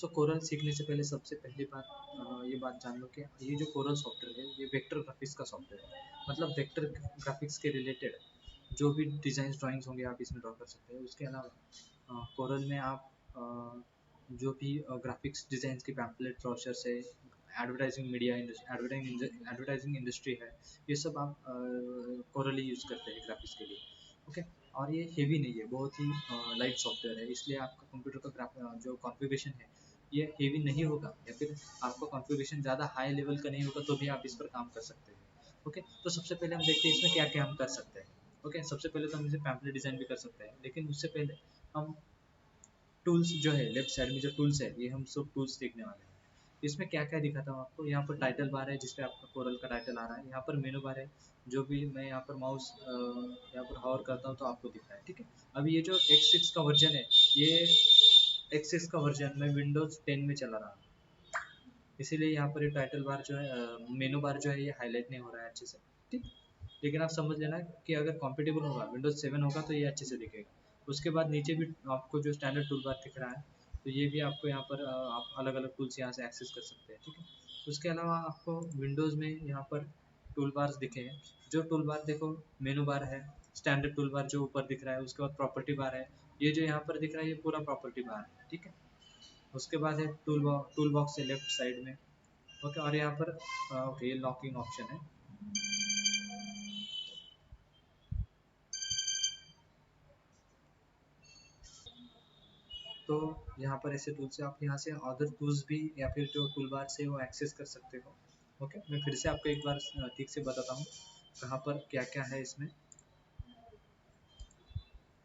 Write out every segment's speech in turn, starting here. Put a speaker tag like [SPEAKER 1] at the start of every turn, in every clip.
[SPEAKER 1] सो coral सीखने से पहले सबसे पहली बात ये बात जान लो कि ये जो कोरल सॉफ्टवेयर है ये वेक्टर ग्राफिक्स का सॉफ्टवेयर है। मतलब वेक्टर ग्राफिक्स के रिलेटेड जो भी डिज़ाइन ड्राइंग्स होंगे आप इसमें ड्रॉ कर सकते हैं। उसके अलावा कोरल में आप जो भी ग्राफिक्स डिज़ाइन की पैम्पलेट ब्रोशर्स है, advertising media industry, advertising industry है, ये सब आप कोरल ही यूज़ करते हैं ग्राफिक्स के लिए। ओके। और ये हेवी नहीं है, बहुत ही लाइट सॉफ्टवेयर है, इसलिए आपका कंप्यूटर का जो कॉन्फ़िगरेशन है ये हेवी नहीं होगा, या फिर आपका कॉन्फ़िगरेशन ज़्यादा हाई लेवल का नहीं होगा तो भी आप इस पर काम कर सकते हैं। ओके। तो सबसे पहले हम देखते हैं इसमें क्या क्या हम कर सकते हैं। ओके। सबसे पहले तो हम इसे पैम्पलेट डिज़ाइन भी कर सकते हैं, लेकिन उससे पहले हम टूल्स जो है लेफ्ट साइड में जो टूल्स है ये हम सब टूल्स देखने वाले हैं। इसमें क्या क्या दिखाता हूँ आपको। यहाँ पर टाइटल बार है जिसपे आपका कोरल का टाइटल आ रहा है। यहाँ पर मेनू बार है, जो भी मैं यहाँ पर माउस यहाँ पर हॉवर करता हूँ तो आपको दिख रहा है। ठीक है। अभी ये जो X6 का वर्जन है, ये X6 का वर्जन में विंडोज़ 10 में चला रहा है, इसीलिए यहाँ पर ये टाइटल बार जो है मेनू बार जो है ये हाईलाइट नहीं हो रहा है अच्छे से। ठीक। लेकिन आप समझ लेना कि अगर कॉम्पिटेबल होगा विंडोज 7 होगा तो ये अच्छे से दिखेगा। उसके बाद नीचे भी आपको जो स्टैंडर्ड टूल बार दिख रहा है, तो ये भी आपको यहाँ पर आप अलग अलग टूल्स यहाँ से एक्सेस कर सकते हैं। ठीक है। उसके अलावा आपको विंडोज़ में यहाँ पर टूल बार्स दिखे हैं। जो टूल बार देखो, मेनू बार है, स्टैंडर्ड टूल बार जो ऊपर दिख रहा है, उसके बाद प्रॉपर्टी बार है, ये जो यहाँ पर दिख रहा है ये पूरा प्रॉपर्टी बार है। ठीक है। उसके बाद है टूल बॉक्स है लेफ्ट साइड में। ओके। और यहाँ पर ओके ये लॉकिंग ऑप्शन है। तो यहाँ पर ऐसे टूल्स है, आप यहाँ से अदर टूल्स भी या फिर जो टूल बार से वो एक्सेस कर सकते हो। ओके। मैं फिर से आपको एक बार ठीक से बताता हूँ कहाँ पर क्या क्या है इसमें।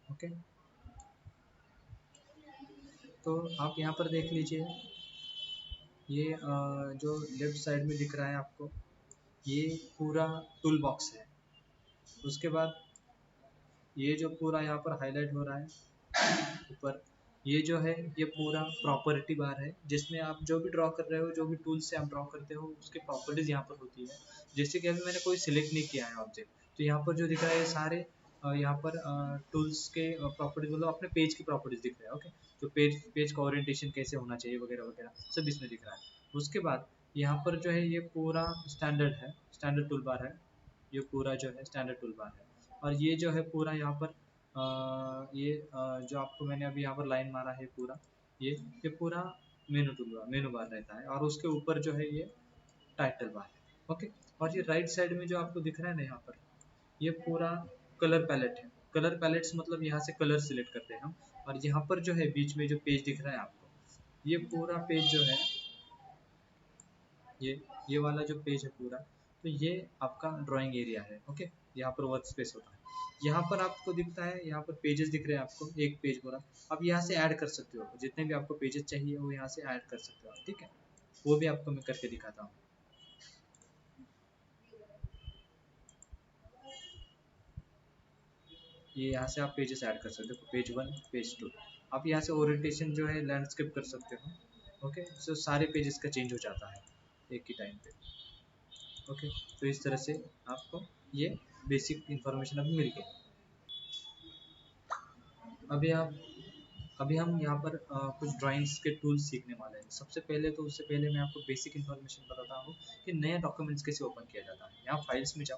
[SPEAKER 1] ओके। तो आप यहाँ पर देख लीजिए, ये जो लेफ्ट साइड में दिख रहा है आपको, ये पूरा टूल बॉक्स है। उसके बाद ये जो पूरा यहाँ पर हाईलाइट हो रहा है ऊपर, ये जो है ये पूरा प्रॉपर्टी बार है, जिसमें आप जो भी ड्रॉ कर रहे हो, जो भी टूल से आप ड्रॉ करते हो उसके प्रॉपर्टीज यहाँ पर होती है। जैसे कि अभी मैंने कोई सिलेक्ट नहीं किया है ऑब्जेक्ट, तो यहाँ पर जो दिख रहा है ये सारे यहाँ पर टूल्स के प्रॉपर्टीज, मतलब अपने पेज की प्रॉपर्टीज दिख रहा है। ओके। तो पेज का ओरिएंटेशन कैसे होना चाहिए वगैरह वगैरह सब इसमें दिख रहा है। उसके बाद यहाँ पर जो है ये पूरा स्टैंडर्ड है, स्टैंडर्ड टूल बार है, ये पूरा जो है स्टैंडर्ड टूल बार है। और ये जो है पूरा यहाँ पर ये जो आपको मैंने अभी यहाँ पर लाइन मारा है पूरा, ये पूरा मेनू बार रहता है, और उसके ऊपर जो है ये टाइटल बार है। ओके। और ये राइट साइड में जो आपको दिख रहा है ना यहाँ पर, ये पूरा कलर पैलेट है। कलर पैलेट्स मतलब यहाँ से कलर सिलेक्ट करते हैं हम। और यहाँ पर जो है बीच में जो पेज दिख रहा है आपको, ये पूरा पेज जो है, ये वाला जो पेज है पूरा, तो ये आपका ड्राइंग एरिया है। ओके। यहाँ पर वर्क स्पेस होता है। यहाँ पर आपको दिखता है, यहाँ पर पेजेस दिख रहे हैं आपको, एक पेज पूरा। आप यहाँ से ऐड कर सकते हो, जितने भी आपको पेजेस चाहिए वो यहाँ से ऐड कर सकते हो आप। ठीक है। वो भी आपको मैं करके दिखाता हूँ। ये यहाँ से आप पेजेस ऐड कर सकते हो, पेज 1 पेज 2। आप यहाँ से ओरिएंटेशन जो है लैंडस्केप कर सकते हो। ओके। सो सारे पेजेस का चेंज हो जाता है एक ही टाइम पे। ओके। तो इस तरह से आपको ये बेसिक इंफॉर्मेशन अभी मिल गई। अभी आप अभी हम यहाँ पर कुछ ड्राइंग्स के टूल्स सीखने वाले हैं। सबसे पहले तो उससे पहले मैं आपको बेसिक इन्फॉर्मेशन बताता हूँ कि नए डॉक्यूमेंट्स कैसे ओपन किया जाता है। यहाँ फाइल्स में जाओ,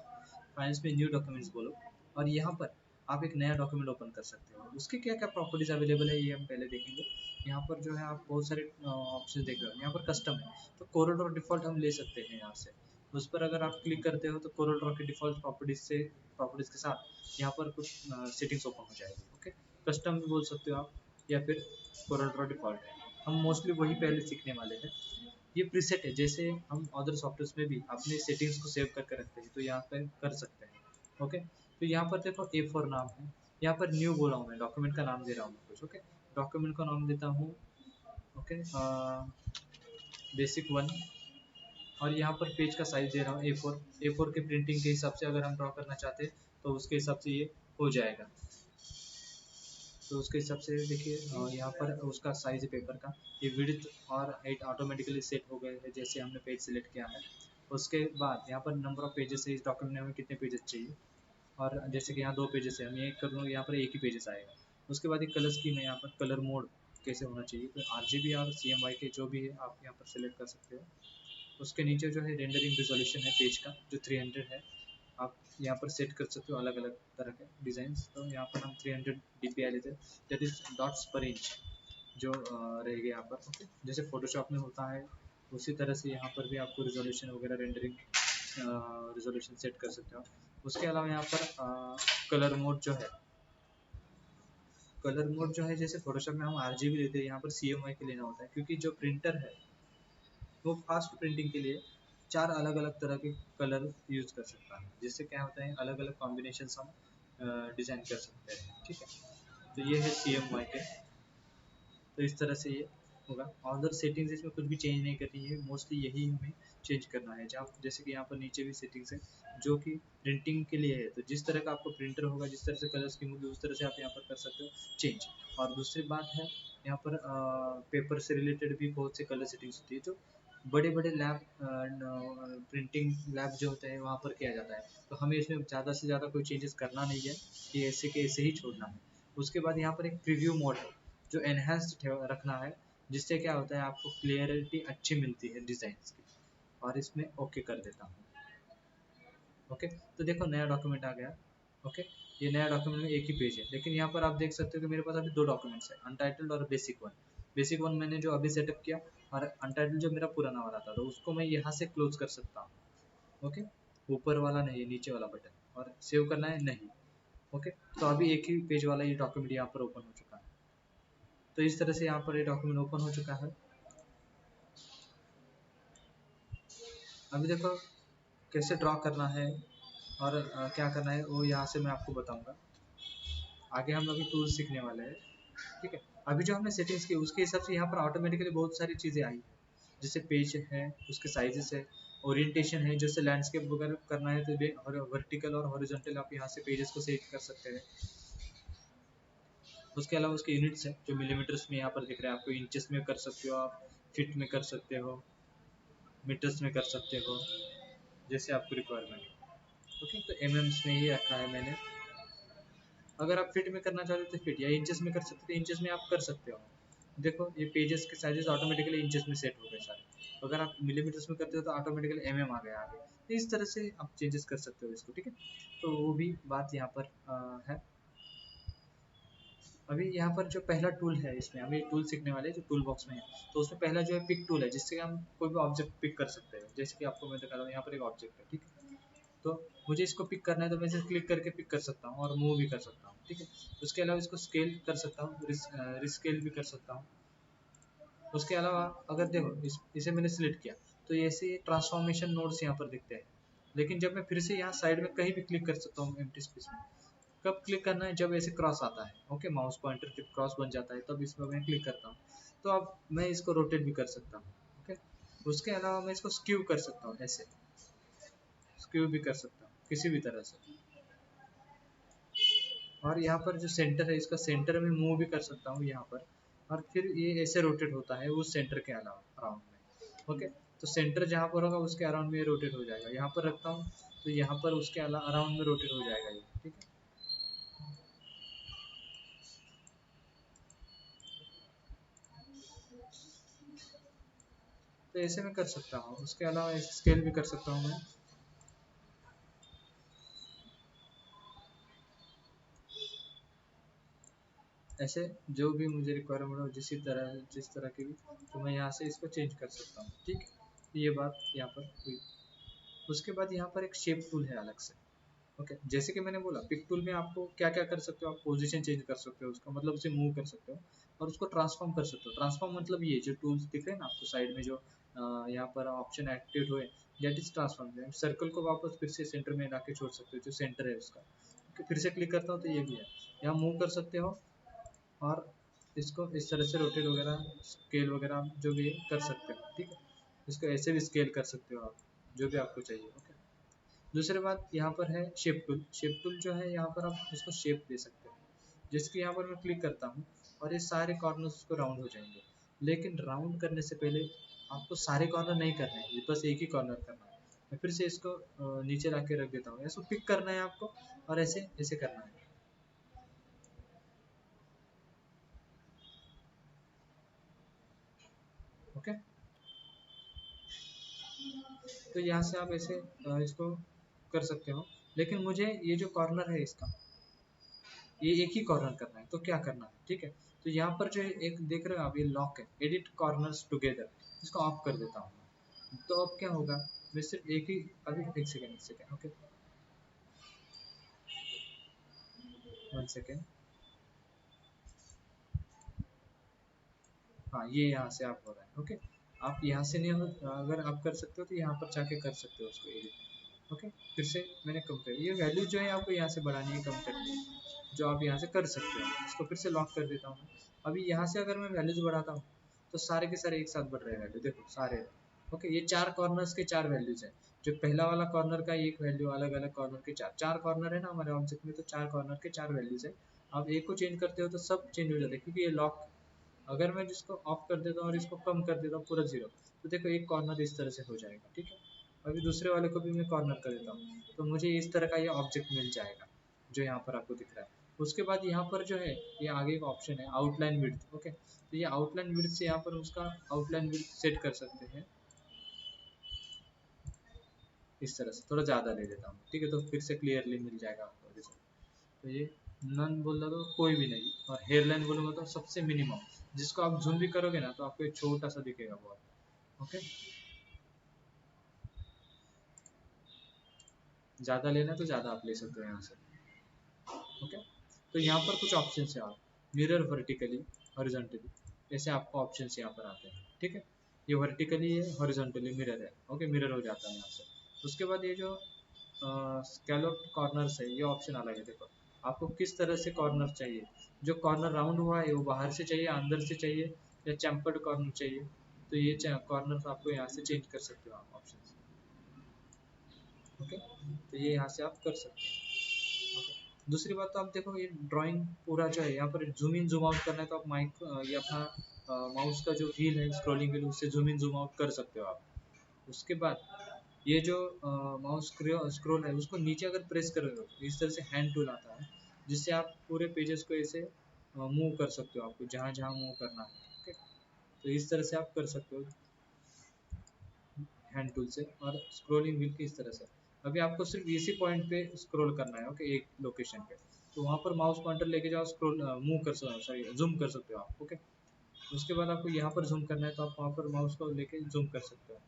[SPEAKER 1] फाइल्स में न्यू डॉक्यूमेंट्स बोलो, और यहाँ पर आप एक नया डॉक्यूमेंट ओपन कर सकते हो। उसके क्या क्या प्रॉपर्टीज अवेलेबल है ये हम पहले देखेंगे। यहाँ पर जो है आप बहुत सारे ऑप्शन देख रहे हो। यहाँ पर कस्टम है, तो कोरल ड्रॉ डिफ़ॉल्ट हम ले सकते हैं यहाँ से। उस पर अगर आप क्लिक करते हो तो कोरल ड्रॉ के डिफ़ॉल्ट प्रॉपर्टीज के साथ यहाँ पर कुछ सेटिंग्स ओपन हो जाएगी। ओके। कस्टम भी बोल सकते हो आप, या फिर कोरल ड्रॉ डिफ़ॉल्ट है। हम मोस्टली वही पहले सीखने वाले हैं। ये प्रीसेट है, जैसे हम अदर सॉफ्टवेयर में भी अपने सेटिंग्स को सेव करके रखते हैं तो यहाँ पर कर सकते हैं। ओके। तो यहाँ पर देखो A4 नाम है, यहाँ पर न्यू बोला हूँ मैं, डॉक्यूमेंट का नाम दे रहा हूँ मैं कुछ। ओके। डॉक्यूमेंट का नाम देता हूँ ओके बेसिक 1। और यहाँ पर पेज का साइज दे रहा हूँ A4 के प्रिंटिंग के हिसाब से अगर हम ड्रॉ करना चाहते हैं तो उसके हिसाब से ये हो जाएगा। तो उसके हिसाब से देखिए यहाँ पर उसका साइज है पेपर का, ये विड्थ और हाइट ऑटोमेटिकली सेट हो गए हैं जैसे हमने पेज सिलेक्ट किया है। उसके बाद यहाँ पर नंबर ऑफ पेजेस है, इस डॉक्यूमेंट में हमें कितने पेजेस चाहिए, और जैसे कि यहाँ 2 पेजेस है, हम एक कर लूँ यहाँ पर एक ही पेजेस आएगा। उसके बाद एक कलर स्कीम है, यहाँ पर कलर मोड कैसे होना चाहिए। तो RGB और CMYK के जो भी है आप यहाँ पर सिलेक्ट कर सकते हो। उसके नीचे जो है रेंडरिंग रिजोल्यूशन है पेज का जो 300 है, आप यहाँ पर सेट कर सकते हो अलग अलग तरह के डिज़ाइन। तो यहाँ पर हम 300 DPI लेते हैं, दैट इज डॉट्स पर इंच जो रहेगा यहाँ पर। ओके, जैसे फोटोशॉप में होता है उसी तरह से यहाँ पर भी आपको रिजोल्यूशन वगैरह रेंडरिंग रिजोल्यूशन सेट कर सकते हो। उसके अलावा यहाँ पर कलर मोड जो है, कलर मोड जो है जैसे फोटोशॉप में हम RGB लेते हैं, यहाँ पर CMYK लेना होता है, क्योंकि जो प्रिंटर है वो फास्ट प्रिंटिंग के लिए 4 अलग अलग तरह के कलर यूज कर सकता है, जिससे क्या होता है अलग अलग कॉम्बिनेशन हम डिज़ाइन कर सकते हैं। ठीक है, तो ये है CMYK। तो इस तरह से ये होगा। अदर सेटिंग्स इसमें कुछ भी चेंज नहीं करनी है, मोस्टली यही हमें चेंज करना है। जहाँ जैसे कि यहाँ पर नीचे भी सेटिंग्स है जो कि प्रिंटिंग के लिए है, तो जिस तरह का आपको प्रिंटर होगा, जिस तरह से कलर स्कीम होगी, उस तरह से आप यहाँ पर कर सकते हो चेंज। और दूसरी बात है यहाँ पर पेपर से रिलेटेड भी बहुत से कलर सेटिंग्स होती है जो बड़े बड़े लैब प्रिंटिंग लैब जो होते हैं वहाँ पर किया जाता है। तो हमें इसमें ज़्यादा से ज़्यादा कोई चेंजेस करना नहीं है, कि ऐसे के ऐसे ही छोड़ना है। उसके बाद यहाँ पर एक प्रीव्यू मोड है जो एनहेंस्ड रखना है, जिससे क्या होता है आपको क्लियरिटी अच्छी मिलती है डिज़ाइन की। और इसमें ओके कर देता हूँ। ओके, तो देखो नया डॉक्यूमेंट आ गया। ओके, ये नया डॉक्यूमेंट में एक ही पेज है, लेकिन यहाँ पर आप देख सकते हो कि मेरे पास अभी 2 डॉक्यूमेंट्स है, अनटाइटल्ड और बेसिक वन। बेसिक वन मैंने जो अभी सेटअप किया, और अनटाइटल्ड जो मेरा पुराना वाला था, तो उसको मैं यहाँ से क्लोज कर सकता हूँ। ओके, ऊपर वाला नहीं, नीचे वाला बटन, और सेव करना है नहीं। ओके, तो अभी एक ही पेज वाला ये डॉक्यूमेंट यहाँ पर ओपन हो चुका है। तो इस तरह से यहाँ पर ये डॉक्यूमेंट ओपन हो चुका है। अभी देखो कैसे ड्रॉ करना है और क्या करना है वो यहाँ से मैं आपको बताऊंगा। आगे हम अभी टूल्स सीखने वाले हैं। ठीक है, अभी जो हमने सेटिंग्स की उसके हिसाब से यहाँ पर ऑटोमेटिकली बहुत सारी चीज़ें आई है, जैसे पेज है, उसके साइजेस है, ओरिएंटेशन है, जैसे लैंडस्केप वगैरह करना है तो वर्टिकल और हॉरिजॉन्टल आप यहाँ से पेजेस को सेट कर सकते हैं। उसके अलावा उसके यूनिट्स हैं जो मिलीमीटर्स में यहाँ पर दिख रहे हैं आपको, इंचेस में कर सकते हो आप, फीट में कर सकते हो, मीटर्स में कर सकते हो, जैसे आपको रिक्वायरमेंट हो। ओके, तो एमएम्स में ही रखा है मैंने। अगर आप फिट में करना चाहते हो तो फिट, या इंचेस में कर सकते हो तो इंचेस में आप कर सकते हो। देखो ये पेजेस के साइजेस ऑटोमेटिकली इंचेस में सेट हो गए सारे। अगर आप मिलीमीटर्स में करते हो तो ऑटोमेटिकली एमएम आ गया आगे। तो इस तरह से आप चेंजेस कर सकते हो इसको। ठीक है, तो वो भी बात यहाँ पर है। अभी यहाँ पर जो पहला टूल है, इसमें अभी टूल सीखने वाले जो टूल बॉक्स में है, तो उसमें पहला जो है पिक टूल है, जिससे हम कोई भी ऑब्जेक्ट पिक कर सकते हैं। जैसे कि आपको मैं दिखा रहा हूँ, यहाँ पर एक ऑब्जेक्ट है। ठीक है, तो मुझे इसको पिक करना है तो मैं इसे क्लिक करके पिक कर सकता हूँ और मूव भी कर सकता हूँ। ठीक है, उसके अलावा इसको स्केल कर सकता हूँ, रिस्केल भी कर सकता हूँ। उसके अलावा अगर देखो इसे मैंने सिलेक्ट किया तो ऐसे ट्रांसफॉर्मेशन नोड्स यहाँ पर दिखते हैं, लेकिन जब मैं फिर से यहाँ साइड में कहीं भी क्लिक कर सकता हूँ एम्प्टी स्पेस में। कब क्लिक करना है, जब ऐसे क्रॉस आता है। ओके, माउस पॉइंटर जब क्रॉस बन जाता है तब इसमें मैं क्लिक करता हूँ। तो अब मैं इसको रोटेट भी कर सकता हूँ। ओके, उसके अलावा मैं इसको स्क्यू कर सकता हूँ, ऐसे स्क्यू भी कर सकता हूँ किसी भी तरह से। और यहाँ पर जो सेंटर है इसका सेंटर में मूव भी कर सकता हूँ यहाँ पर, और फिर ये ऐसे रोटेट होता है उस सेंटर के अलावा अराउंड में। ओके, तो सेंटर जहाँ पर होगा उसके अराउंड में ये रोटेट हो जाएगा। यहाँ पर रखता हूँ तो यहाँ पर उसके अराउंड में रोटेट हो जाएगा ये। ठीक है, तो ऐसे मैं कर सकता हूँ। उसके अलावा ऐसे स्केल भी कर सकता हूँ मैं। ऐसे जो भी मुझे रिक्वायरमेंट हो, जिस तरह की भी, तो मैं यहाँ से इसको चेंज कर सकता हूँ। ठीक है, तो ये बात यहाँ पर हुई। उसके बाद यहाँ पर एक शेप टूल है अलग से। ओके, जैसे कि मैंने बोला पिक टूल में आपको क्या क्या कर सकते हो, आप पोजीशन चेंज कर सकते हो उसका, मतलब उसे मूव कर सकते हो और उसको ट्रांसफॉर्म कर सकते हो। ट्रांसफॉर्म मतलब ये जो टूल्स दिख रहे हैं ना आपको साइड में, जो यहाँ पर ऑप्शन एक्टिवेट हुए, दैट इज ट्रांसफॉर्म। सर्कल को वापस फिर से सेंटर में ला के छोड़ सकते हो, जो सेंटर है उसका। फिर से क्लिक करता हूँ तो ये भी है, यहाँ मूव कर सकते हो और इसको इस तरह से रोटेट वगैरह स्केल वगैरह जो भी कर सकते हो। ठीक है, इसको ऐसे भी स्केल कर सकते हो आप, जो भी आपको चाहिए। ओके, दूसरी बात यहाँ पर है शेप टूल। शेप टूल जो है यहाँ पर आप इसको शेप दे सकते हो, जिसके यहाँ पर मैं क्लिक करता हूँ और ये सारे कॉर्नर्स उसको राउंड हो जाएंगे। लेकिन राउंड करने से पहले आपको सारे कॉर्नर नहीं करने हैं, बस एक ही कॉर्नर करना है। मैं फिर से इसको नीचे ला के रख देता हूँ, इसको पिक करना है आपको और ऐसे ऐसे करना है। ओके, तो यहाँ से आप ऐसे इसको कर सकते हो। लेकिन मुझे ये जो कॉर्नर है इसका, ये एक ही कॉर्नर करना है, तो क्या करना है, ठीक है। तो यहाँ पर जो एक देख रहे हो आप, ये लॉक है, एडिट कॉर्नर्स टुगेदर, इसको ऑफ कर देता हूँ। तो अब क्या होगा, मैं सिर्फ एक ही, अभी एक सेकेंड, ओके, 1 सेकेंड। हाँ, ये यहाँ से आप हो रहा है, ओके। आप यहाँ से नहीं हो, अगर आप कर सकते हो तो यहाँ पर जाके कर सकते हो उसको एडिट, ओके। फिर से मैंने कम कर, ये वैल्यू जो है आपको यहाँ से बढ़ानी है, कम करनी है, जो आप यहाँ से कर सकते हो। इसको फिर से लॉक कर देता हूँ। अभी यहाँ से अगर मैं वैल्यूज बढ़ाता हूँ तो सारे के सारे एक साथ बढ़ रहे हैं वैल्यू, देखो सारे, ओके। ये 4 कॉर्नर्स के 4 वैल्यूज है। जो पहला वाला कॉर्नर का एक वैल्यू, अलग अलग कॉर्नर के चार चार कॉर्नर है ना हमारे ऑब्जेक्ट में, तो 4 कॉर्नर के 4 वैल्यूज है। आप एक को चेंज करते हो तो सब चेंज हो जाते हैं, क्योंकि ये लॉक, अगर मैं जिसको ऑफ कर देता हूँ और इसको कम कर देता हूँ पूरा 0, तो देखो एक कॉर्नर इस तरह से हो जाएगा, ठीक है। अभी दूसरे वाले को भी मैं कॉर्नर कर देता हूँ, तो मुझे इस तरह का ये ऑब्जेक्ट मिल जाएगा जो यहाँ पर आपको दिख रहा है। उसके बाद यहाँ पर जो है, ये आगे एक ऑप्शन है आउटलाइन विड्थ, ओके। तो ये आउटलाइन विड्थ से यहाँ पर उसका आउटलाइन विड्थ सेट कर सकते हैं, इस तरह से थोड़ा ज़्यादा ले लेता हूँ, ठीक है। तो फिर से क्लियरली मिल जाएगा आपको रिजल्ट। तो ये नन बोल दो कोई भी नहीं, और हेयर लाइन बोलूँगा तो सबसे मिनिमम, जिसको आप जूम भी करोगे ना तो आपको एक छोटा सा दिखेगा बहुत, ओके। ज़्यादा लेना तो ज़्यादा आप ले सकते हो यहाँ से, ओके। तो यहाँ पर कुछ ऑप्शन है, आप मिरर वर्टिकली, हॉरिजॉन्टली, ऐसे आपको ऑप्शन यहाँ पर आते हैं, ठीक है। ये वर्टिकली है, हॉरिजॉन्टली मिरर है, ओके, मिरर हो जाता है यहाँ से। उसके बाद ये जो स्कैलोप कॉर्नर्स है, ये ऑप्शन अलग है, देखो आपको किस तरह से कॉर्नर चाहिए। जो कॉर्नर राउंड हुआ है वो बाहर से चाहिए, अंदर से चाहिए, या चैम्पर्ड कॉर्नर चाहिए, तो ये कॉर्नर आपको यहाँ से चेंज कर सकते हो आप ऑप्शन, ओके। तो ये यहाँ से आप कर सकते हैं, ओके। दूसरी बात तो आप देखो, ये ड्राइंग पूरा जो है यहाँ पर जूम इन जूम आउट करना है, तो आप माइक ये अपना माउस का जो व्हील है, स्क्रॉलिंग व्हील, उससे जूम इन जूम आउट कर सकते हो आप। उसके बाद ये जो माउस स्क्रॉल है, उसको नीचे अगर प्रेस करोगे तो इस तरह से हैंड टूल आता है, जिससे आप पूरे पेजेस को ऐसे मूव कर सकते हो, आपको जहाँ जहाँ मूव करना है, ओके। तो इस तरह से आप कर सकते हो हैंड टूल से, और स्क्रॉलिंग व्हील की इस तरह से। अभी आपको सिर्फ इसी पॉइंट पे स्क्रॉल करना है, ओके, एक लोकेशन पे, तो वहाँ पर माउस पॉइंटर लेके जाओ, स्क्रॉल मूव कर सकते हो, सॉरी जूम कर सकते हो आप, ओके। उसके बाद आपको यहाँ पर जूम करना है तो आप वहाँ पर माउस को लेके जूम कर सकते हो।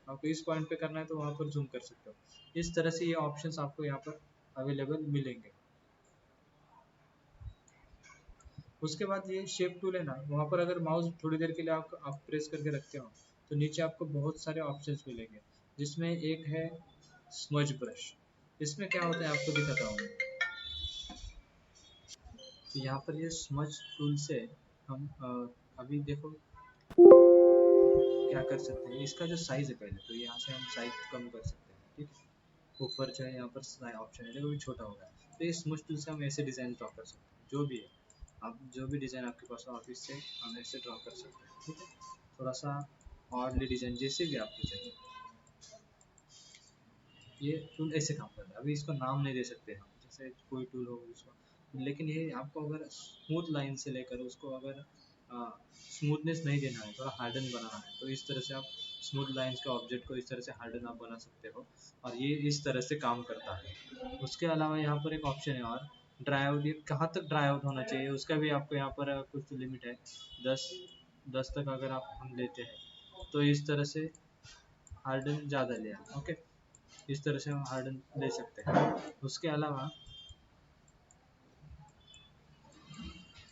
[SPEAKER 1] आपको इस पॉइंट पे करना है तो वहाँ पर जूम कर सकते हो। इस तरह से ये ऑप्शंस आपको यहाँ पर अवेलेबल मिलेंगे। उसके बाद ये शेप टूल है ना, वहाँ पर अगर माउस थोड़ी देर के लिए आप प्रेस करके रखते हो, तो नीचे आपको बहुत सारे ऑप्शंस मिलेंगे, जिसमें एक है स्मज ब्रश। इसमें क्या होता है आपको दिखाता हूँ। तो यहाँ पर ये स्मज टूल से हम अभी देखो क्या कर सकते हैं। इसका जो साइज़ है, पहले तो यहाँ से हम साइज कम कर सकते हैं, ठीक है। ऊपर जो है यहाँ पर ऑप्शन है, देखो भी छोटा होगा, तो इस स्मूथ टूल से हम ऐसे डिज़ाइन ड्रॉ कर सकते हैं, जो भी है, आप जो भी डिज़ाइन आपके पास हो, आप इससे हम ऐसे ड्रॉ कर सकते हैं, ठीक है। थोड़ा सा ऑडली डिज़ाइन जैसे भी आपको चाहिए, ये टूल ऐसे काम करता है। अभी इसको नाम नहीं दे सकते हम, जैसे कोई टूल हो उसको, लेकिन ये आपको अगर स्मूथ लाइन से लेकर उसको अगर स्मूथनेस नहीं देना है, थोड़ा हार्डन बनाना है, तो इस तरह से आप स्मूथ लाइंस के ऑब्जेक्ट को इस तरह से हार्डन आप बना सकते हो, और ये इस तरह से काम करता है। उसके अलावा यहाँ पर एक ऑप्शन है और ड्राई आउट, ये कहाँ तक ड्राई आउट होना चाहिए उसका भी आपको यहाँ पर कुछ लिमिट है, 10 तक अगर आप हम लेते हैं तो इस तरह से हार्डन ज़्यादा लिया, ओके। इस तरह से हम हार्डन ले सकते हैं। उसके अलावा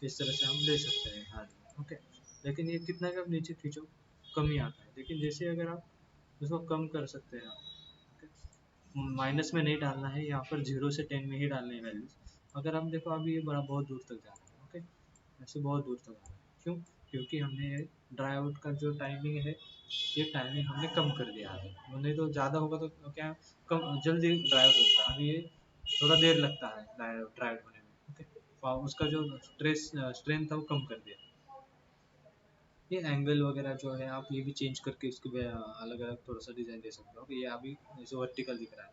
[SPEAKER 1] इस तरह से हम ले सकते हैं हार्डन, ओके। लेकिन ये कितना भी आप नीचे खींचो कम ही आता है, लेकिन जैसे अगर आप इसको कम कर सकते हैं, माइनस में नहीं डालना है, यहाँ पर 0 से 10 में ही डालने हैं वैल्यूज। अगर आप देखो अभी ये बड़ा बहुत दूर तक जा रहा है, ओके, ऐसे बहुत दूर तक जा रहा है, क्यों? क्योंकि हमने ड्राई आउट का जो टाइमिंग है, ये टाइमिंग हमने कम कर दिया है। नहीं तो ज़्यादा होगा तो क्या, कम जल्दी ड्राई आउट होता है, अभी ये थोड़ा देर लगता है ड्राई आउट होने में, ओके। और उसका जो स्ट्रेंथ था वो कम कर दिया। ये एंगल वगैरह जो है आप ये भी चेंज करके इसको अलग अलग थोड़ा सा डिज़ाइन दे सकते हो। ये अभी जैसे वर्टिकल दिख रहा है,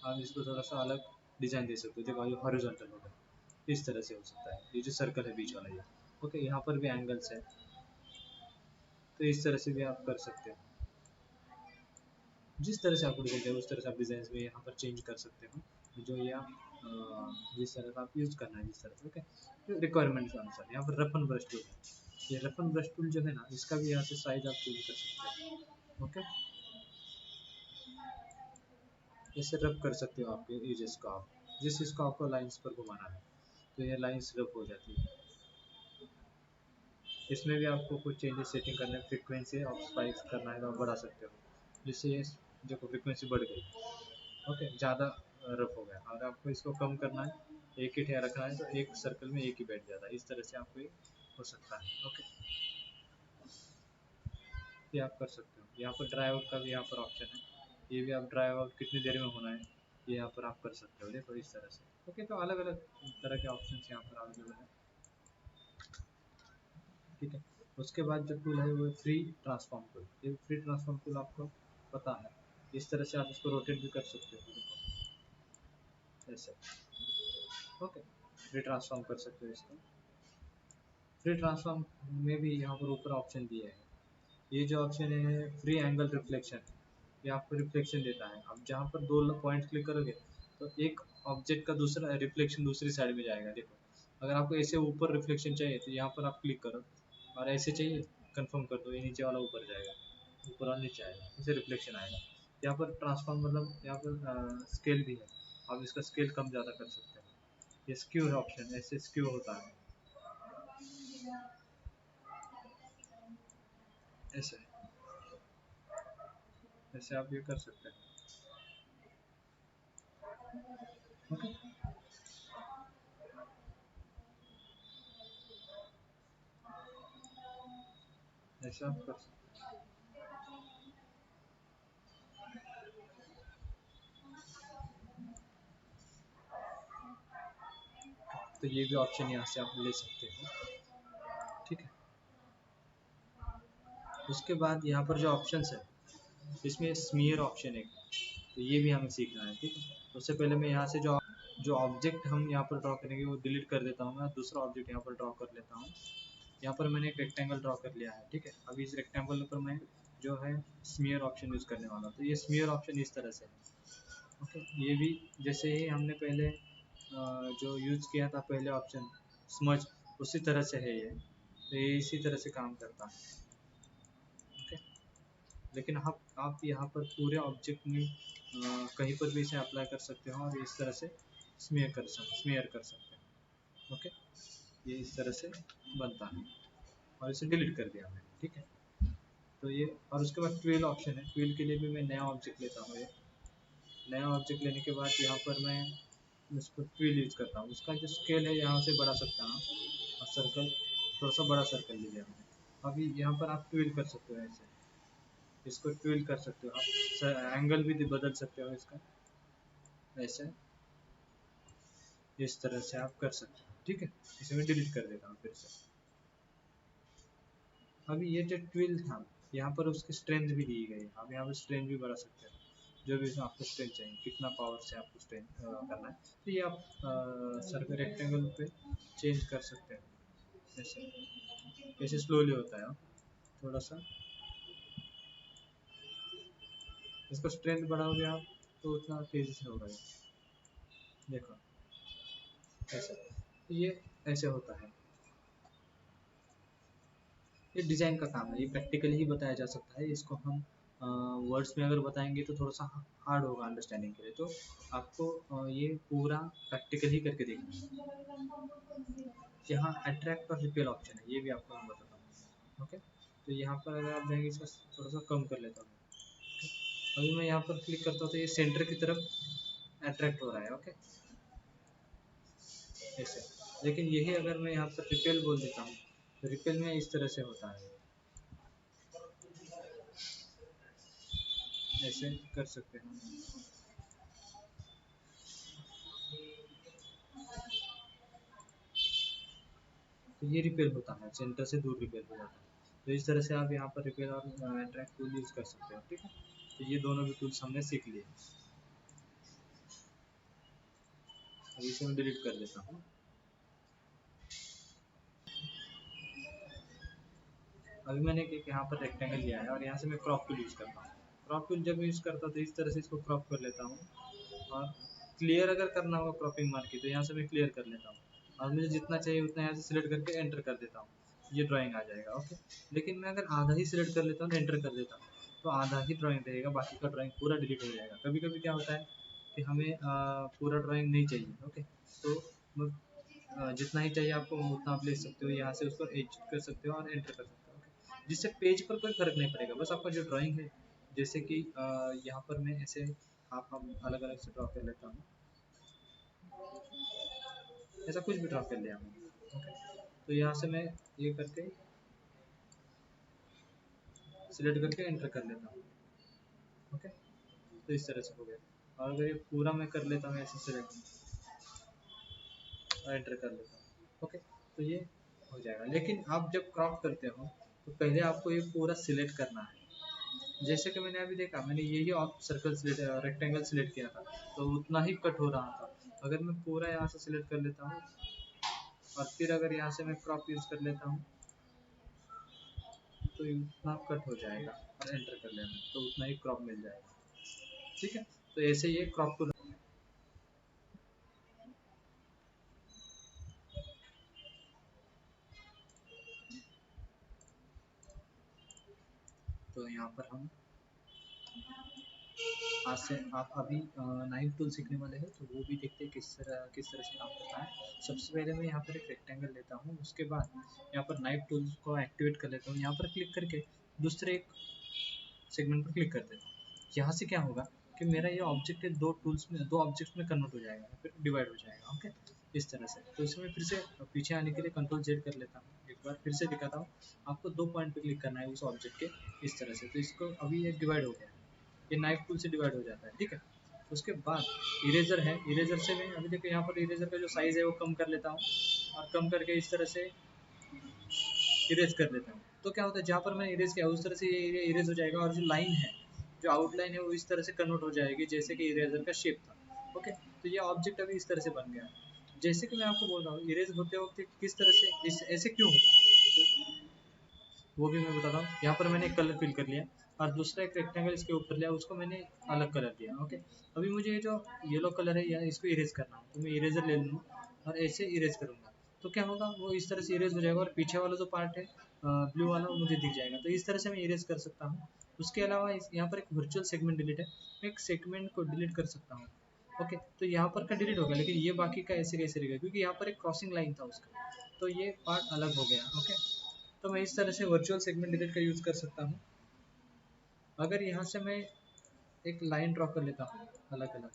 [SPEAKER 1] आप इसको थोड़ा सा अलग डिज़ाइन दे सकते हो, देखो ये हॉरिजॉन्टल हो गया, इस तरह से हो सकता है। ये जो सर्कल है बीच वाला, ये ओके, यहाँ पर भी एंगल्स है, तो इस तरह से भी आप कर सकते हो। जिस तरह से आपको डिजाइन चाहिए उस तरह से आप डिजाइन में यहाँ पर चेंज कर सकते हो, जो ये आप जिस तरह का आप यूज़ करना है जिस तरह से, ओके। रिक्वायरमेंट के अनुसार यहाँ पर रफ एंड ब्रश टूल है, ये रफ एंड ब्रश टूल जो है ना, इसका भी यहाँ से साइज आप चेंज कर सकते हो, ओके। इसे रफ कर सकते हो आपके एजेस को, आप जिस चीज़ को आपको लाइंस पर घुमाना है तो ये लाइंस रफ हो जाती है। इसमें भी आपको कुछ चेंजेस सेटिंग करना है, फ्रीक्वेंसी ऑफ स्पाइक्स करना है तो आप बढ़ा सकते हो, जिससे ये जो फ्रीक्वेंसी बढ़ गई, ओके, ज़्यादा रफ हो गया। और आपको इसको कम करना है, एक ही ठेया रखना है तो एक सर्कल में एक ही बैठ जाता है, इस तरह से आपको ये हो सकता है, ओके। ये आप कर सकते हो। यहाँ पर ड्राई आउट का भी यहाँ पर ऑप्शन है, ये भी आप ड्राई आउट कितनी देर में होना है ये यहाँ पर आप कर सकते हो, देखो इस तरह से, ओके। तो अलग अलग तरह के ऑप्शन यहाँ पर अवेलेबल है, ठीक है। उसके बाद जो टूल है वो फ्री ट्रांसफॉर्म टूल, ये फ्री ट्रांसफॉर्म टूल आपको पता है, इस तरह से आप इसको रोटेट भी कर सकते हो, देखो ऐसे, ओके। फ्री ट्रांसफॉर्म कर सकते हो इसको। फ्री ट्रांसफॉर्म में भी यहाँ पर ऊपर ऑप्शन दिए हैं, ये जो ऑप्शन है फ्री एंगल रिफ्लेक्शन, ये आपको रिफ्लेक्शन देता है। अब जहाँ पर दो पॉइंट क्लिक करोगे तो एक ऑब्जेक्ट का दूसरा रिफ्लेक्शन दूसरी साइड में जाएगा, देखो। अगर आपको ऐसे ऊपर रिफ्लेक्शन चाहिए तो यहाँ पर आप क्लिक करो, और ऐसे चाहिए कंफर्म कर दो, ये नीचे वाला ऊपर जाएगा, ऊपर वाला नीचे आएगा, इसे रिफ्लेक्शन आएगा। यहाँ पर ट्रांसफॉर्म मतलब यहाँ पर स्केल भी है, आप इसका स्केल कम ज़्यादा कर सकते हैं। ये स्क्यू है ऑप्शन, ऐसे स्क्यू होता है, ऐसे ऐसे आप ये कर सकते हैं, ओके। ऐसे आप कर सकते हैं, तो ये भी ऑप्शन यहाँ से आप ले सकते हो, ठीक है। उसके बाद यहाँ पर जो ऑप्शंस है इसमें स्मीयर ऑप्शन है, तो ये भी हमें सीखना है, ठीक है। उससे पहले मैं यहाँ से जो जो ऑब्जेक्ट हम यहाँ पर ड्रॉ करेंगे वो डिलीट कर देता हूँ मैं, दूसरा ऑब्जेक्ट यहाँ पर ड्रॉ कर लेता हूँ। यहाँ पर मैंने एक रेक्टेंगल ड्रॉ कर लिया है, ठीक है। अभी इस रेक्टेंगल पर मैं जो है स्मीयर ऑप्शन यूज़ करने वाला हूँ, तो ये स्मीयर ऑप्शन इस तरह से है, ओके। ये भी जैसे ही हमने पहले जो यूज़ किया था पहले ऑप्शन स्मज, उसी तरह से है ये, तो ये इसी तरह से काम करता है, ओके। लेकिन आप यहाँ पर पूरे ऑब्जेक्ट में कहीं पर भी इसे अप्लाई कर सकते हो और इस तरह से स्मेयर कर सकते हैं, ओके। ये इस तरह से बनता है, और इसे डिलीट कर दिया मैंने, ठीक है। तो ये, और उसके बाद ट्विल ऑप्शन है, ट्विल के लिए भी मैं नया ऑब्जेक्ट लेता हूँ, ये नया ऑब्जेक्ट लेने के बाद यहाँ पर मैं इसको ट्विल यूज़ करता हूँ, उसका जो स्केल है यहाँ से बढ़ा सकता हूँ, और सर्कल थोड़ा सा बड़ा सर्कल ले लिया मैंने। अभी यहाँ पर आप ट्विल कर सकते हो, ऐसे इसको ट्विल कर सकते हो आप, एंगल भी बदल सकते हो इसका, ऐसे इस तरह से आप कर सकते हो, ठीक है। इसे मैं डिलीट कर देता हूँ फिर से। अभी ये जो ट्विल था यहाँ पर उसकी स्ट्रेंथ भी दी गई है, आप यहाँ पर स्ट्रेंथ भी बढ़ा सकते हो, जो भी इसमें आपको स्ट्रेंथ चाहिए, कितना पावर से आपको स्ट्रेंथ करना है, तो ये आप सर्कल रेक्टेंगल पे चेंज कर सकते हैं, ऐसे ऐसे स्लोली होता है, थोड़ा सा इसको स्ट्रेंथ बढ़ाओगे आप तो उतना तेज़ी से होगा ये, देखो ऐसे, तो ये ऐसे होता है। ये डिज़ाइन का काम है, ये प्रैक्टिकली ही बताया जा सकता है, इसको हम वर्ड्स में अगर बताएंगे तो थोड़ा सा हार्ड होगा अंडरस्टैंडिंग के लिए, तो आपको ये पूरा प्रैक्टिकल ही करके देखना है। यहाँ अट्रैक्ट और रिपेल ऑप्शन है, ये भी आपको मैं बताता हूँ, ओके। तो यहाँ पर अगर आप जाएंगे, इसका थोड़ा सा कम कर लेता हूँ, अभी मैं यहाँ पर क्लिक करता हूँ तो ये सेंटर की तरफ अट्रैक्ट हो रहा है, ओके, ऐसे। लेकिन यही अगर मैं यहाँ पर रिपेल बोल देता हूँ तो रिपेल में इस तरह से होता है, ऐसे कर सकते हैं। तो ये रिपेल होता है, सेंटर से दूर रिपेल हो जाता है, तो इस तरह से आप यहाँ पर रिपेल और अट्रैक्ट टूल यूज़ कर सकते हो, ठीक है। तो ये दोनों भी टूल्स हमने सीख लिए, अब इसे मैं डिलीट कर देता हूँ। अभी मैंने यहाँ पर रेक्टेंगल लिया है और यहाँ से मैं क्रॉप टूल यूज़ करता हूँ। क्रॉप टूल जब यूज़ करता हूँ तो इस तरह से इसको क्रॉप कर लेता हूँ, और क्लियर अगर करना होगा क्रॉपिंग मार के तो यहाँ से मैं क्लियर कर लेता हूँ, और मुझे जितना चाहिए उतना यहाँ से सिलेक्ट करके एंटर कर देता हूँ, ये ड्राइंग आ जाएगा। ओके, लेकिन मैं अगर आधा ही सिलेक्ट कर लेता हूँ, एंटर कर देता हूँ, तो आधा ही ड्राइंग रहेगा, बाकी का ड्राइंग पूरा डिलीट हो जाएगा। कभी कभी क्या होता है कि हमें पूरा ड्राइंग नहीं चाहिए। ओके, तो जितना ही चाहिए आपको उतना आप ले सकते हो, यहाँ से उसको एडिट कर सकते हो और एंटर कर सकते हो। ओके, जिससे पेज पर कोई फर्क नहीं पड़ेगा, बस आपका जो ड्राइंग है, जैसे कि यहाँ पर मैं ऐसे आप हम अलग अलग से ड्रॉ कर लेता हूँ, ऐसा कुछ भी ड्रॉ कर लिया मैंने। ओके, तो यहाँ से मैं ये करके सिलेक्ट करके एंटर कर लेता हूँ। ओके, तो इस तरह से हो गया। और अगर ये पूरा मैं कर लेता हूँ ऐसे सिलेक्ट और एंटर कर लेता हूँ, ओके, तो ये हो जाएगा। लेकिन आप जब क्रॉप करते हो तो पहले आपको ये पूरा सिलेक्ट करना है। जैसे कि मैंने अभी देखा, मैंने ये of circle select rectangle select किया था, तो उतना ही कट हो रहा था। अगर मैं पूरा यहाँ से सिलेक्ट कर लेता हूँ और फिर अगर यहाँ से मैं क्रॉप यूज़ कर लेता हूँ तो उतना कट हो जाएगा, और एंटर कर लेना तो उतना ही क्रॉप मिल जाएगा। ठीक है, तो ऐसे ये क्रॉप टूल। तो यहाँ पर हम आज से आप अभी नाइफ टूल सीखने वाले हैं, तो वो भी देखते हैं किस तरह से काम करता है। सबसे पहले मैं यहाँ पर एक रेक्टेंगल लेता हूँ, उसके बाद यहाँ पर नाइफ टूल को एक्टिवेट कर लेता हूँ, यहाँ पर क्लिक करके दूसरे एक सेगमेंट पर क्लिक कर देता हूँ। यहाँ से क्या होगा कि मेरा ये ऑब्जेक्ट है दो ऑब्जेक्ट्स में कन्वर्ट हो जाएगा, फिर डिवाइड हो जाएगा। ओके, इस तरह से। तो इसमें फिर से पीछे आने के लिए कंट्रोल जेड कर लेता हूँ, एक बार फिर से दिखाता हूँ। आपको 2 पॉइंट पे क्लिक करना है उस ऑब्जेक्ट के, इस तरह से। तो इसको अभी ये डिवाइड हो गया, ये नाइफ टूल से डिवाइड हो जाता है। ठीक है, उसके बाद इरेजर है, इरेजर से मैं अभी देखो यहाँ पर इरेजर का जो साइज़ है वो कम कर लेता हूँ, और कम करके इस तरह से इरेज कर लेता हूँ। तो क्या होता है, जहाँ पर मैंने इरेज किया उस तरह से ये इरेज हो जाएगा, और जो लाइन है, जो आउटलाइन है, वो इस तरह से कन्वर्ट हो जाएगी जैसे कि इरेजर का शेप था। ओके, तो ये ऑब्जेक्ट अभी इस तरह से बन गया है। जैसे कि मैं आपको बोल रहा हूँ, इरेज होते वक्त किस तरह से ऐसे क्यों होता है, वो भी मैं बताता हूँ। यहाँ पर मैंने एक कलर फिल कर लिया, और दूसरा एक रेक्टेंगल इसके ऊपर लिया, उसको मैंने अलग कलर दिया। ओके, अभी मुझे ये जो येलो कलर है या इसको इरेज करना है, तो मैं इरेजर ले लूँगा और ऐसे इरेज करूँगा। तो क्या होगा, वो इस तरह से इरेज हो जाएगा, और पीछे वाला जो पार्ट है ब्लू वाला, वो मुझे दिख जाएगा। तो इस तरह से मैं इरेज कर सकता हूँ। उसके अलावा यहाँ पर एक वर्चुअल सेगमेंट डिलीट है, मैं एक सेगमेंट को डिलीट कर सकता हूँ। ओके, तो यहाँ पर का डिलीट होगा, लेकिन ये बाकी का ऐसे कैसे रहेगा, क्योंकि यहाँ पर एक क्रॉसिंग लाइन था उसका, तो ये पार्ट अलग हो गया। ओके, तो मैं इस तरह से वर्चुअल सेगमेंट डिलीट का यूज़ कर सकता हूँ। अगर यहाँ से मैं एक लाइन ड्रॉ कर लेता हूँ अलग अलग,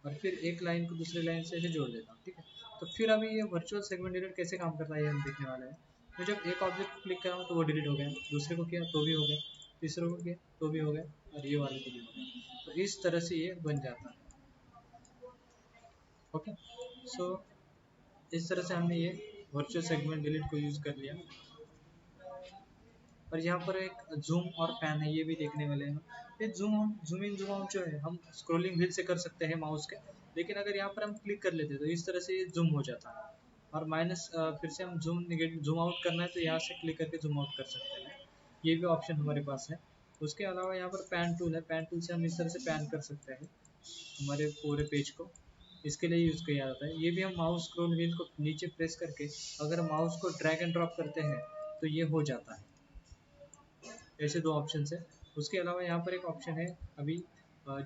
[SPEAKER 1] और फिर एक लाइन को दूसरी लाइन से ऐसे जोड़ देता हूँ, ठीक है, तो फिर अभी ये वर्चुअल सेगमेंट डिलीट कैसे काम करता है ये हम देखने वाले हैं। तो जब एक ऑब्जेक्ट को क्लिक करा हूँ तो वो डिलीट हो गया, दूसरे को किया तो भी हो गया, तीसरे को किया तो भी हो गया, और ये वाले को भी हो गया। तो इस तरह से ये बन जाता है। ओके, सो इस तरह से हमने ये वर्चुअल सेगमेंट डिलीट को यूज़ कर लिया। और यहाँ पर एक जूम और पैन है, ये भी देखने वाले हैं। ये जूम इन जूम आउट जो है हम स्क्रॉलिंग व्हील से कर सकते हैं माउस के, लेकिन अगर यहाँ पर हम क्लिक कर लेते हैं तो इस तरह से ये जूम हो जाता है। और माइनस फिर से हम जूम आउट करना है तो यहाँ से क्लिक करके जूम आउट कर सकते हैं, ये भी ऑप्शन हमारे पास है। उसके अलावा यहाँ पर पैन टूल है, पैन टूल से हम इस तरह से पैन कर सकते हैं हमारे पूरे पेज को, इसके लिए यूज़ किया जाता है। ये भी हम माउस स्क्रॉल व्हील को नीचे प्रेस करके अगर माउस को ड्रैग एंड ड्रॉप करते हैं तो ये हो जाता है। ऐसे दो ऑप्शन है। उसके अलावा यहाँ पर एक ऑप्शन है अभी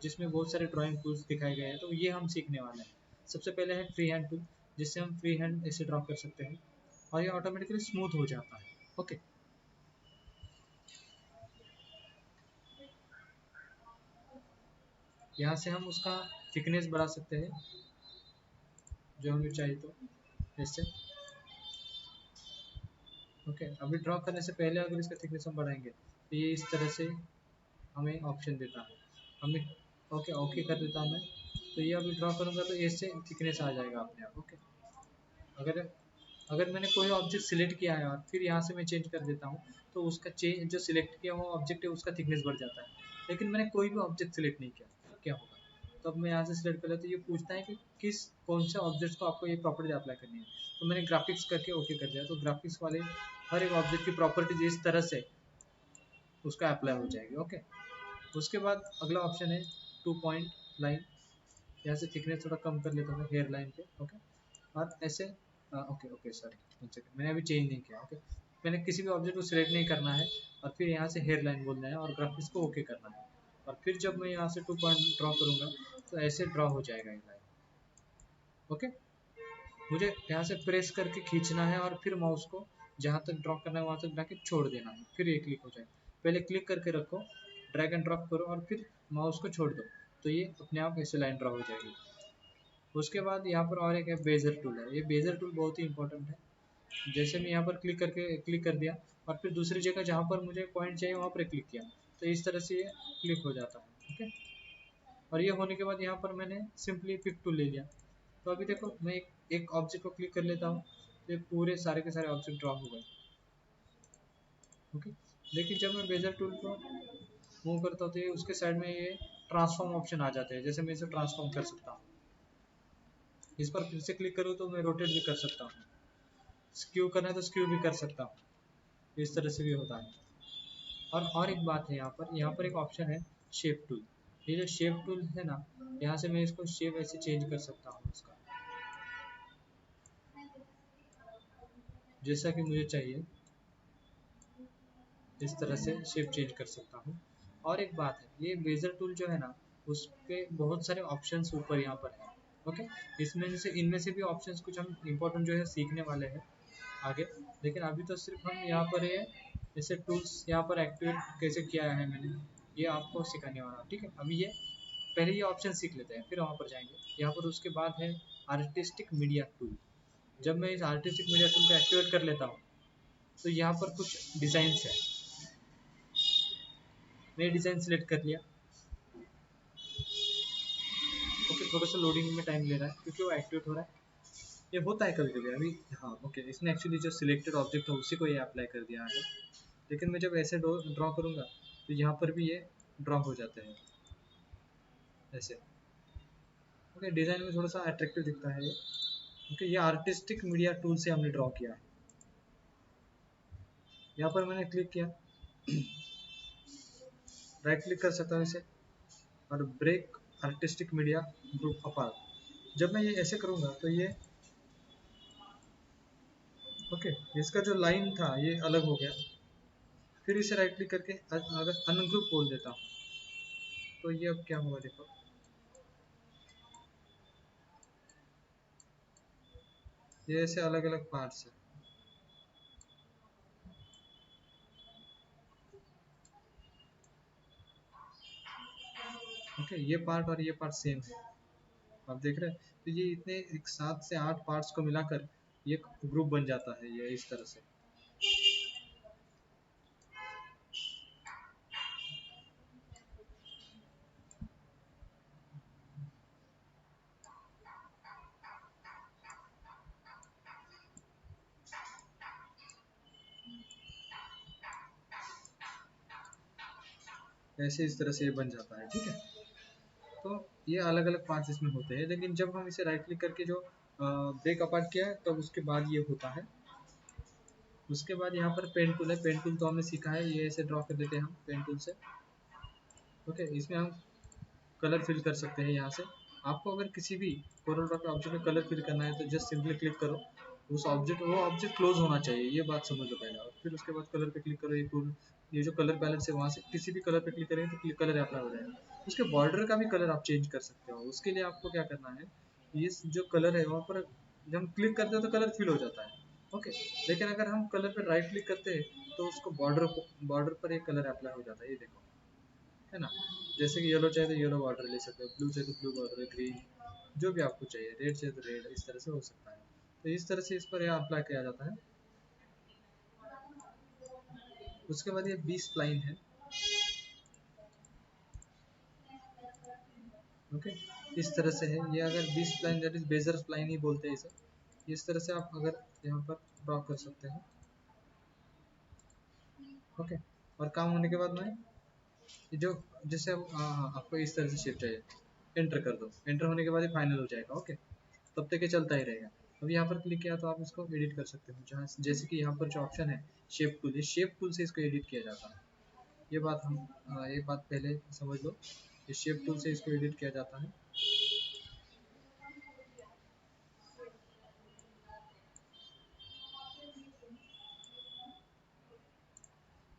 [SPEAKER 1] जिसमें बहुत सारे ड्राइंग टूल्स दिखाए गए हैं, तो ये हम सीखने वाले हैं। सबसे पहले है फ्री हैंड टूल, जिससे हम फ्री हैंड ऐसे ड्रॉ कर सकते हैं, और ये ऑटोमेटिकली स्मूथ हो जाता है। ओके, यहाँ से हम उसका थिकनेस बढ़ा सकते हैं जो हमें चाहिए, तो ऐसे। ओके, अभी ड्रॉ करने से पहले अगर इसका थिकनेस हम बढ़ाएंगे तो ये इस तरह से हमें ऑप्शन देता है। हमें ओके ओके कर देता हूँ मैं, तो ये अभी ड्रॉ करूँगा तो इससे थिकनेस आ जाएगा अपने आप। ओके, अगर अगर मैंने कोई ऑब्जेक्ट सिलेक्ट किया है और फिर यहाँ से मैं चेंज कर देता हूँ, तो उसका चेंज जो सिलेक्ट किया हुआ ऑब्जेक्ट है उसका थिकनेस बढ़ जाता है। लेकिन मैंने कोई भी ऑब्जेक्ट सिलेक्ट नहीं किया, तो क्या होगा, तो अब मैं यहाँ से सिलेक्ट कर लेता हूँ, ये पूछता है कि किस कौन से ऑब्जेक्ट को आपको ये प्रॉपर्टी अप्लाई करनी है। तो मैंने ग्राफिक्स करके ओके कर दिया, तो ग्राफिक्स वाले हर एक ऑब्जेक्ट की प्रॉपर्टीज इस तरह से उसका अप्लाई हो जाएगी। ओके, उसके बाद अगला ऑप्शन है 2 पॉइंट लाइन। यहाँ से थिकनेस थोड़ा कम कर लेता हूँ हेयर लाइन पे। ओके, और ऐसे ओके ओके सॉरी, मैंने अभी चेंज नहीं किया। ओके, मैंने किसी भी ऑब्जेक्ट को सिलेक्ट नहीं करना है और फिर यहाँ से हेयर लाइन बोलना है और ग्राफिक्स को ओके करना है। और फिर जब मैं यहाँ से 2 पॉइंट ड्रॉ करूँगा तो ऐसे ड्रॉ हो जाएगा ये लाइन। ओके, मुझे यहाँ से प्रेस करके खींचना है और फिर माउस को जहाँ तक ड्रॉ करना है वहाँ तक जाके छोड़ देना है, फिर ये क्लिक हो जाएगा। पहले क्लिक करके रखो, ड्रैग एंड ड्रॉप करो और फिर माउस को छोड़ दो तो ये अपने आप ऐसे लाइन ड्रॉ हो जाएगी। उसके बाद यहाँ पर और एक है बेजर टूल है। ये बेजर टूल बहुत ही इंपॉर्टेंट है। जैसे मैं यहाँ पर क्लिक कर दिया और फिर दूसरी जगह जहाँ पर मुझे पॉइंट चाहिए वहाँ पर क्लिक किया तो इस तरह से ये क्लिक हो जाता है। ओके, और ये होने के बाद यहाँ पर मैंने सिंपली पिक टूल ले लिया। तो अभी देखो मैं एक ऑब्जेक्ट को क्लिक कर लेता हूँ तो ये पूरे सारे के सारे ऑब्जेक्ट ड्रॉ हो गए। ओके, लेकिन जब मैं बेजर टूल को मूव करता हूँ तो ये उसके साइड में ये ट्रांसफॉर्म ऑप्शन आ जाते हैं। जैसे मैं इसे ट्रांसफॉर्म कर सकता हूँ, इस पर फिर से क्लिक करूँ तो मैं रोटेट भी कर सकता हूँ, स्क्यू करना है तो स्क्यू भी कर सकता हूँ। इस तरह से भी होता है। और एक बात है, यहाँ पर एक ऑप्शन है शेप टूल। ये जो शेप टूल है ना, यहाँ से मैं इसको शेप ऐसे चेंज कर सकता हूँ इसका, जैसा कि मुझे चाहिए इस तरह से शेप चेंज कर सकता हूँ। और एक बात है, ये बेजर टूल जो है ना उसके बहुत सारे ऑप्शंस ऊपर यहाँ पर है। ओके, इसमें से इनमें से भी ऑप्शंस कुछ हम इम्पोर्टेंट जो है सीखने वाले हैं आगे, लेकिन अभी तो सिर्फ हम यहाँ पर ये जैसे टूल्स यहाँ पर एक्टिवेट कैसे किया है मैंने, ये आपको सिखाने वाला हूँ। ठीक है, अभी ये पहले ये ऑप्शन सीख लेते हैं फिर वहाँ पर जाएंगे। यहाँ पर उसके बाद है आर्टिस्टिक मीडिया टूल। जब मैं इस आर्टिस्टिक मीडिया टूल को एक्टिवेट कर लेता हूँ तो यहाँ पर कुछ डिज़ाइंस है। मैं डिज़ाइन सेलेक्ट कर लिया। ओके, थोड़ा सा लोडिंग में टाइम ले रहा है क्योंकि वो एक्टिवेट हो रहा है। ये होता है कभी कभी। अभी हाँ ओके, इसने एक्चुअली जो सिलेक्टेड ऑब्जेक्ट है उसी को ये अप्लाई कर दिया है। लेकिन मैं जब ऐसे ड्रॉ करूँगा तो यहाँ पर भी ये ड्रॉ हो जाते हैं ऐसे। ओके, डिज़ाइन में थोड़ा सा अट्रैक्टिव दिखता है ये। ओके, ये आर्टिस्टिक मीडिया टूल से हमने ड्रॉ किया है। यहाँ पर मैंने क्लिक किया, राइट क्लिक कर सकता हूँ इसे और break artistic media group apart. जब मैं ये ऐसे करूँगा तो ये ओके, इसका जो लाइन था ये अलग हो गया। फिर इसे राइट क्लिक करके अगर अनग्रुप बोल देता हूँ तो ये अब क्या हुआ देखो। ये ऐसे अलग अलग पार्ट्स है। ओके, ये पार्ट और ये पार्ट सेम है, आप देख रहे हैं। तो ये इतने एक 7 से 8 पार्ट्स को मिलाकर ये ग्रुप बन जाता है ये इस तरह से। ऐसे इस तरह से ये बन जाता है। ठीक है, तो ये अलग अलग पार्ट्स इसमें होते हैं। लेकिन जब हम इसे राइट क्लिक करके जो ब्रेक अपार्ट किया है तब उसके बाद ये होता है। उसके बाद यहाँ पर पेन टूल है। पेन टूल तो हमने सीखा है, ये ऐसे ड्रॉ कर देते हैं हम पेन टूल से। ओके, इसमें हम कलर फिल कर सकते हैं। यहाँ से आपको अगर किसी भी कोरल ड्रॉ के ऑब्जेक्ट में कलर फिल करना है तो जस्ट सिंपली क्लिक करो, उस ऑब्जेक्ट वो ऑब्जेक्ट क्लोज होना चाहिए, ये बात समझ लो पहले। और फिर उसके बाद कलर पे क्लिक करो, ये जो कलर पैलेट है वहाँ से किसी भी कलर पे क्लिक करेंगे तो कलर अप्लाई हो जाएगा। उसके बॉर्डर का भी कलर आप चेंज कर सकते हो। उसके लिए आपको क्या करना है, ये जो कलर है वहाँ पर जब हम क्लिक करते हैं तो कलर फिल हो जाता है। ओके, लेकिन अगर हम कलर पर राइट क्लिक करते हैं तो उसको बॉर्डर पर एक कलर अप्लाई हो जाता है, ये देखो, है ना। जैसे कि येलो चाहिए तो येलो बॉर्डर ले सकते हो, ब्लू चाहिए तो ब्लू बॉर्डर, ग्रीन जो भी आपको चाहिए, रेड चाहिए तो रेड, इस तरह से हो सकता है। तो इस तरह से इस पर यह अप्लाई किया जाता है। उसके बाद ये बी स्प्लाइन है। ओके, इस तरह से है ये। अगर B spline that is Bezier spline ही बोलते हैं इसे। इस तरह से आप अगर यहाँ पर ड्रॉ कर सकते हैं। ओके, और काम होने के बाद में ये जो जैसे आपको इस तरह से शेप चाहिए, एंटर कर दो। एंटर होने के बाद ये फाइनल हो जाएगा। ओके, तब तक ये चलता ही रहेगा। अब यहाँ पर क्लिक किया तो आप इसको एडिट कर सकते हो, जहाँ जैसे कि यहाँ पर जो ऑप्शन है शेप टूल, ये शेप टूल से इसको एडिट किया जाता है। ये बात पहले समझ लो। इस शेप टूल से इसको एडिट किया जाता है।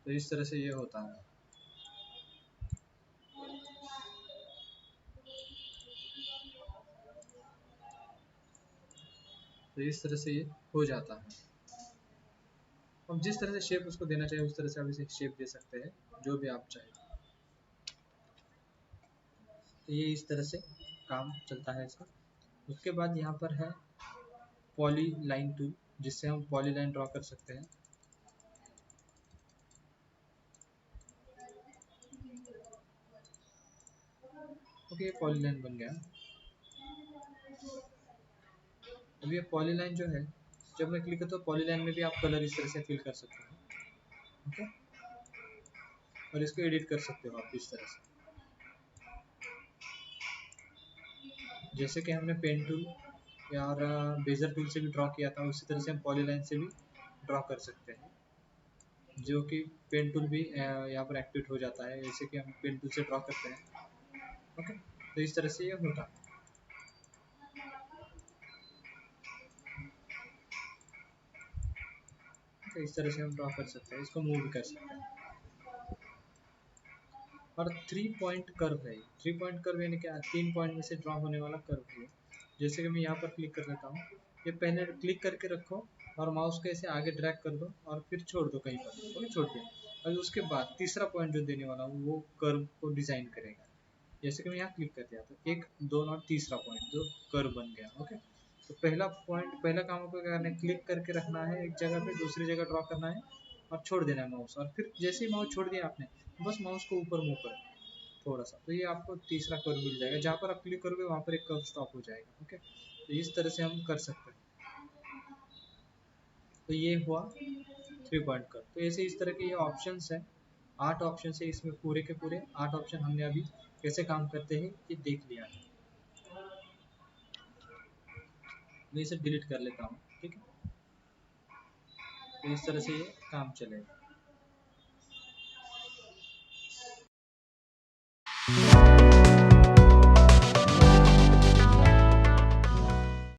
[SPEAKER 1] तो इस तरह से ये होता है। तो इस तरह से ये हो जाता है। अब जिस तरह से शेप उसको देना चाहिए उस तरह से आप इसे शेप दे सकते हैं, जो भी आप चाहें। तो ये इस तरह से काम चलता है इसका। उसके बाद यहाँ पर है पॉली लाइन टूल, जिससे हम पॉली लाइन ड्रॉ कर सकते हैं। ओके, ये पॉली लाइन बन गया। अब ये पॉली लाइन जो है, जब मैं क्लिक करता हूँ पॉली लाइन में भी आप कलर इस तरह से फिल कर सकते हो। ओके, और इसको एडिट कर सकते हो आप इस तरह से, जैसे कि हमने पेन टूल या बेजर टूल से भी ड्रॉ किया था, उसी तरह से हम पॉली लाइन से भी ड्रॉ कर सकते हैं, जो कि पेन टूल भी यहाँ पर एक्टिवेट हो जाता है, जैसे कि हम पेन टूल से ड्रॉ करते हैं। ओके, तो इस तरह से ये होता है। तो इस तरह से हम ड्रॉ कर सकते हैं, इसको मूव भी कर सकते हैं। और 3 पॉइंट कर्व है। 3 पॉइंट कर्व यानी क्या, 3 पॉइंट में से ड्रॉ होने वाला कर्व है। जैसे कि मैं यहाँ पर क्लिक कर लेता हूँ, ये पहले क्लिक करके रखो और माउस को ऐसे आगे ड्रैग कर दो और फिर छोड़ दो कहीं पर। ओके, छोड़ दिया। और उसके बाद तीसरा पॉइंट जो देने वाला हूँ वो कर्व को डिजाइन करेगा। जैसे कि मैं यहाँ क्लिक कर दिया तो 1, 2 और तीसरा पॉइंट जो कर्व बन गया। ओके, तो पहला काम आपको क्या करना है, क्लिक करके रखना है एक जगह पे, दूसरी जगह ड्रॉ करना है और छोड़ देना है माउस। और फिर जैसे ही माउस छोड़ दिया आपने, बस माउस को ऊपर मूव कर थोड़ा सा, तो ये आपको तीसरा कर्व मिल जाएगा। जहाँ पर आप क्लिक करोगे वहाँ पर एक कर्व स्टॉप हो जाएगा। ओके, तो इस तरह से हम कर सकते हैं। तो ये हुआ 3 पॉइंट कर्व। तो ऐसे इस तरह के ये ऑप्शंस हैं, 8 ऑप्शन है इसमें, पूरे के पूरे 8 ऑप्शन हमने अभी कैसे काम करते हैं ये देख लिया है। मैं इसे डिलीट कर लेता हूँ। ठीक है, तो इस तरह से ये काम चलेगा।